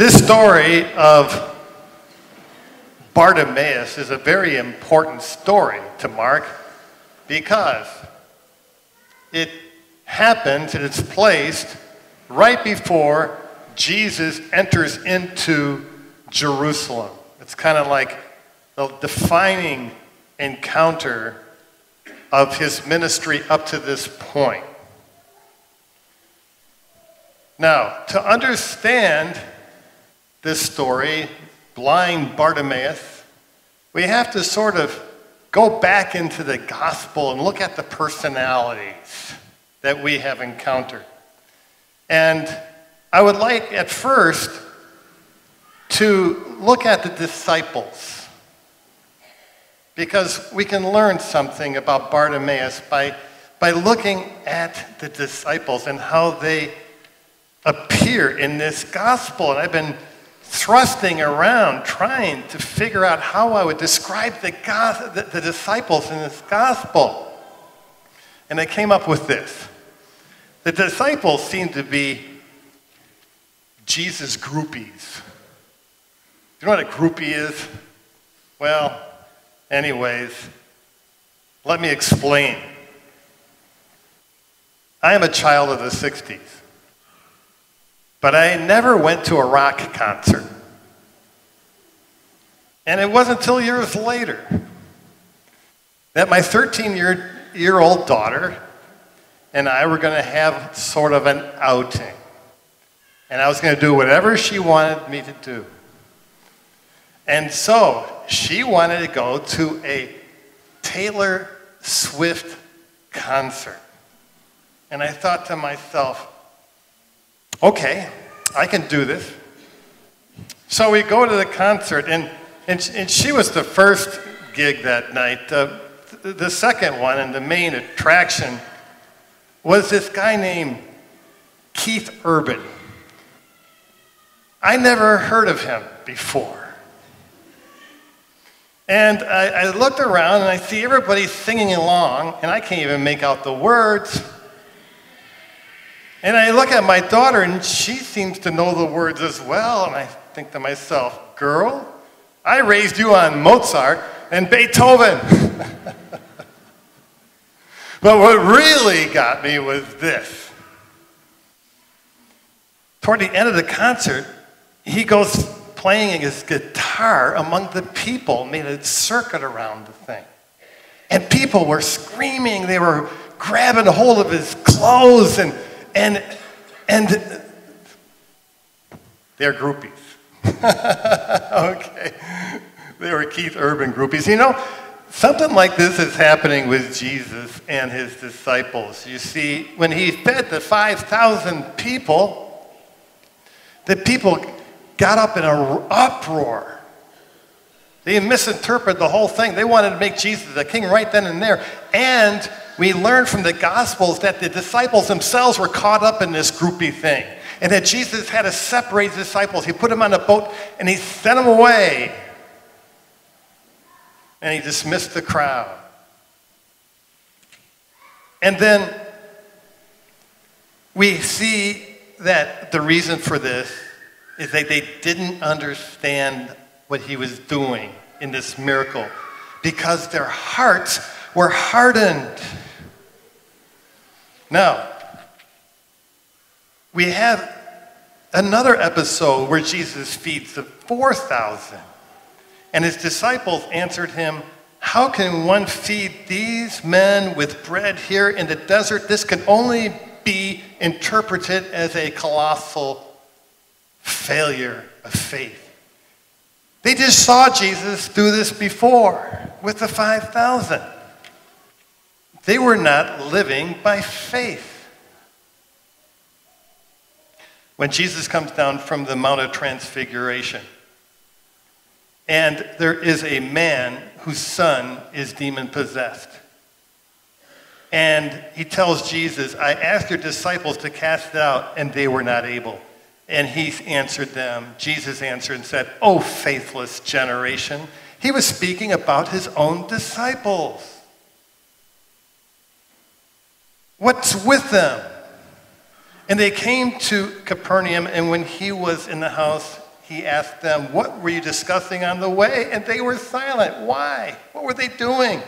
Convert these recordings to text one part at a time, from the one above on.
This story of Bartimaeus is a very important story to Mark because it happens and it's placed right before Jesus enters into Jerusalem. It's kind of like the defining encounter of his ministry up to this point. Now, to understand this story, blind Bartimaeus, we have to sort of go back into the gospel and look at the personalities that we have encountered. And I would like at first to look at the disciples, because we can learn something about Bartimaeus by looking at the disciples and how they appear in this gospel. And I've been thrusting around trying to figure out how I would describe the disciples in this gospel. And I came up with this. The disciples seem to be Jesus groupies. You know what a groupie is? Well, anyways, let me explain. I am a child of the 60s. But I never went to a rock concert. And it wasn't until years later that my 13-year-old daughter and I were going to have sort of an outing. And I was going to do whatever she wanted me to do. And so she wanted to go to a Taylor Swift concert. And I thought to myself, okay, I can do this. So we go to the concert, and she was the first gig that night. The second one, and the main attraction, was this guy named Keith Urban. I never heard of him before. And I looked around, and I see everybody singing along, and I can't even make out the words. And I look at my daughter, and she seems to know the words as well. And I think to myself, girl, I raised you on Mozart and Beethoven. But what really got me was this. Toward the end of the concert, he goes playing his guitar among the people, made a circuit around the thing. And people were screaming. They were grabbing hold of his clothes, and they're groupies. Okay. They were Keith Urban groupies. You know, something like this is happening with Jesus and his disciples. You see, when he fed the 5,000 people, the people got up in an uproar. They misinterpreted the whole thing. They wanted to make Jesus the king right then and there. And we learn from the Gospels that the disciples themselves were caught up in this groupie thing. And that Jesus had to separate the disciples. He put them on a boat and he sent them away. And he dismissed the crowd. And then we see that the reason for this is that they didn't understand what he was doing in this miracle because their hearts were hardened. Now, we have another episode where Jesus feeds the 4,000. And his disciples answered him, "How can one feed these men with bread here in the desert? This can only be interpreted as a colossal failure of faith." They just saw Jesus do this before with the 5,000. They were not living by faith. When Jesus comes down from the Mount of Transfiguration, and there is a man whose son is demon-possessed. And he tells Jesus, "I asked your disciples to cast it out, and they were not able." And he answered them, Jesus answered and said, "O faithless generation." He was speaking about his own disciples. What's with them? And they came to Capernaum, and when he was in the house, he asked them, what were you discussing on the way? And they were silent. Why? What were they doing?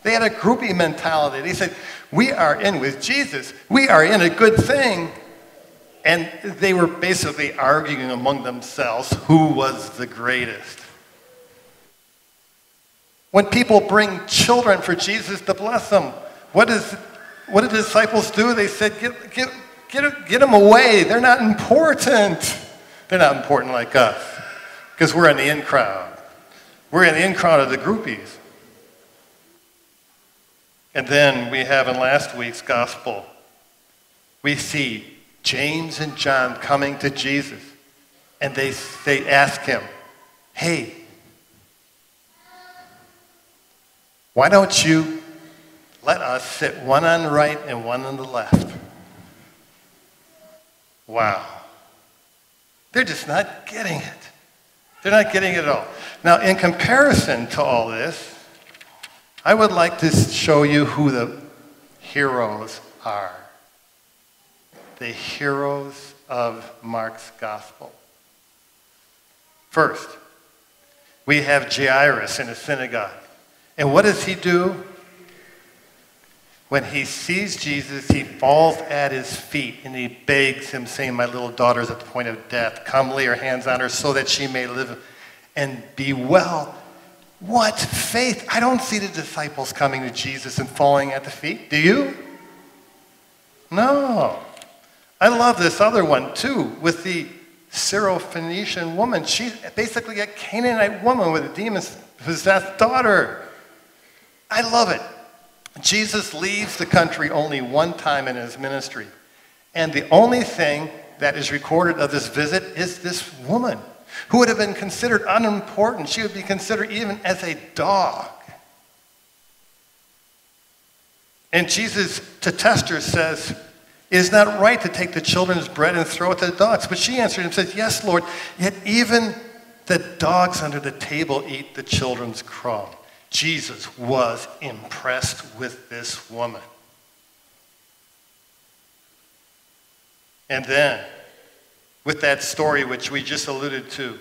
They had a groupie mentality. They said, we are in with Jesus. We are in a good thing. And they were basically arguing among themselves who was the greatest. When people bring children for Jesus to bless them, what did the disciples do? They said, get them away. They're not important. They're not important like us because we're in the in crowd. We're in the in crowd of the groupies. And then we have in last week's gospel, we see James and John coming to Jesus, and they ask him, hey, why don't you let us sit one on the right and one on the left? Wow. They're just not getting it. They're not getting it at all. Now, in comparison to all this, I would like to show you who the heroes are. The heroes of Mark's gospel. First, we have Jairus in a synagogue. And what does he do? When he sees Jesus, he falls at his feet and he begs him, saying, my little daughter is at the point of death. Come lay your hands on her so that she may live and be well. What faith! I don't see the disciples coming to Jesus and falling at the feet. Do you? No. I love this other one too, with the Syrophoenician woman. She's basically a Canaanite woman with a demon-possessed daughter. I love it. Jesus leaves the country only one time in his ministry. And the only thing that is recorded of this visit is this woman, who would have been considered unimportant. She would be considered even as a dog. And Jesus, to test her, says, it is not right to take the children's bread and throw it to the dogs. But she answered him and said, yes, Lord, yet even the dogs under the table eat the children's crumb. Jesus was impressed with this woman. And then, with that story which we just alluded to,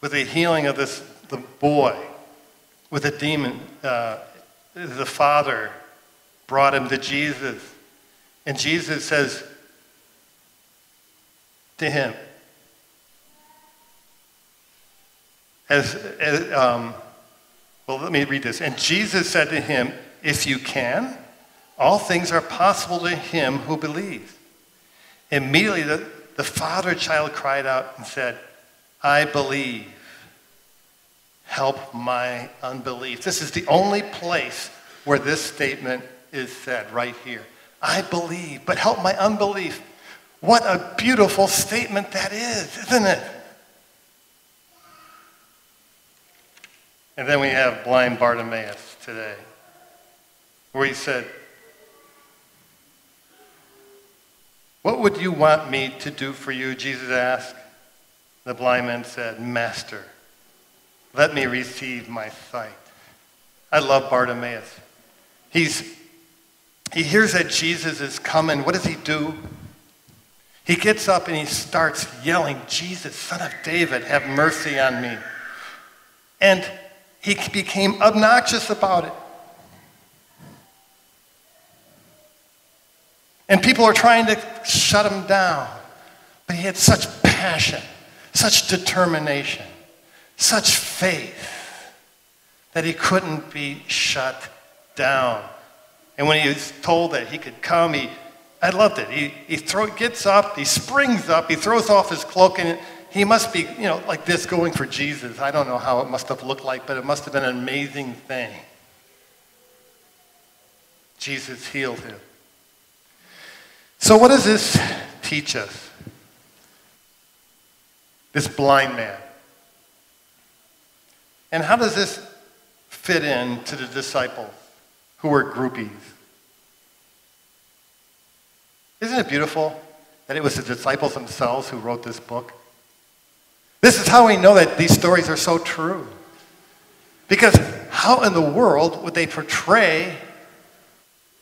with the healing of the boy, with a demon, the father brought him to Jesus. And Jesus says to him, well, let me read this. And Jesus said to him, if you can, all things are possible to him who believes. Immediately the father-child cried out and said, I believe. Help my unbelief. This is the only place where this statement is said, right here. I believe, but help my unbelief. What a beautiful statement that is, isn't it? And then we have blind Bartimaeus today, where he said, what would you want me to do for you? Jesus asked. The blind man said, Master, let me receive my sight. I love Bartimaeus. He hears that Jesus is coming. What does he do? He gets up and he starts yelling, Jesus, Son of David, have mercy on me. And he became obnoxious about it. And people are trying to shut him down. But he had such passion, such determination, such faith that he couldn't be shut down. And when he was told that he could come, I loved it. He gets up, he springs up, he throws off his cloak, and he must be, like this going for Jesus. I don't know how it must have looked like, but it must have been an amazing thing. Jesus healed him. So what does this teach us? This blind man. And how does this fit in to the disciples who were groupies? Isn't it beautiful that it was the disciples themselves who wrote this book? This is how we know that these stories are so true. Because how in the world would they portray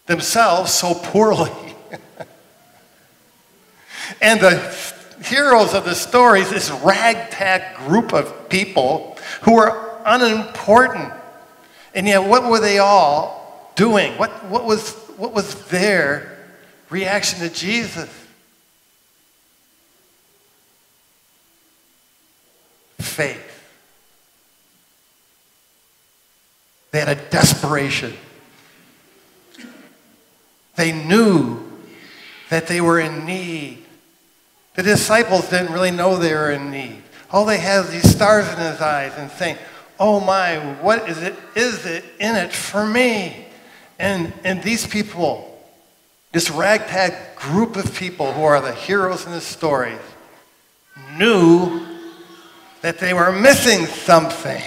themselves so poorly? And the heroes of the stories, this ragtag group of people who were unimportant. And yet, what were they all doing? What was their reaction to Jesus? Faith. They had a desperation. They knew that they were in need. The disciples didn't really know they were in need. All they had was these stars in his eyes and saying, oh my, what is it in it for me? And these people, this ragtag group of people who are the heroes in the stories, knew that they were missing something.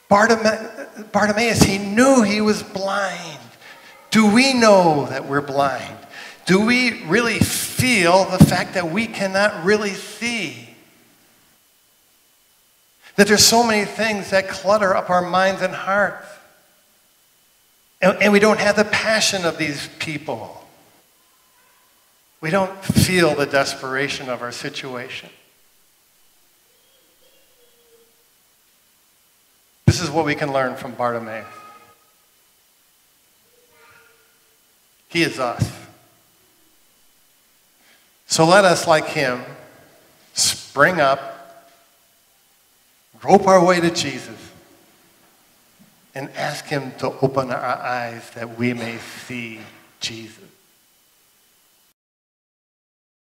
Bartimaeus, he knew he was blind. Do we know that we're blind? Do we really feel the fact that we cannot really see? That there's so many things that clutter up our minds and hearts. And we don't have the passion of these people. We don't feel the desperation of our situation. This is what we can learn from Bartimaeus. He is us. So let us, like him, spring up, grope our way to Jesus, and ask him to open our eyes that we may see Jesus.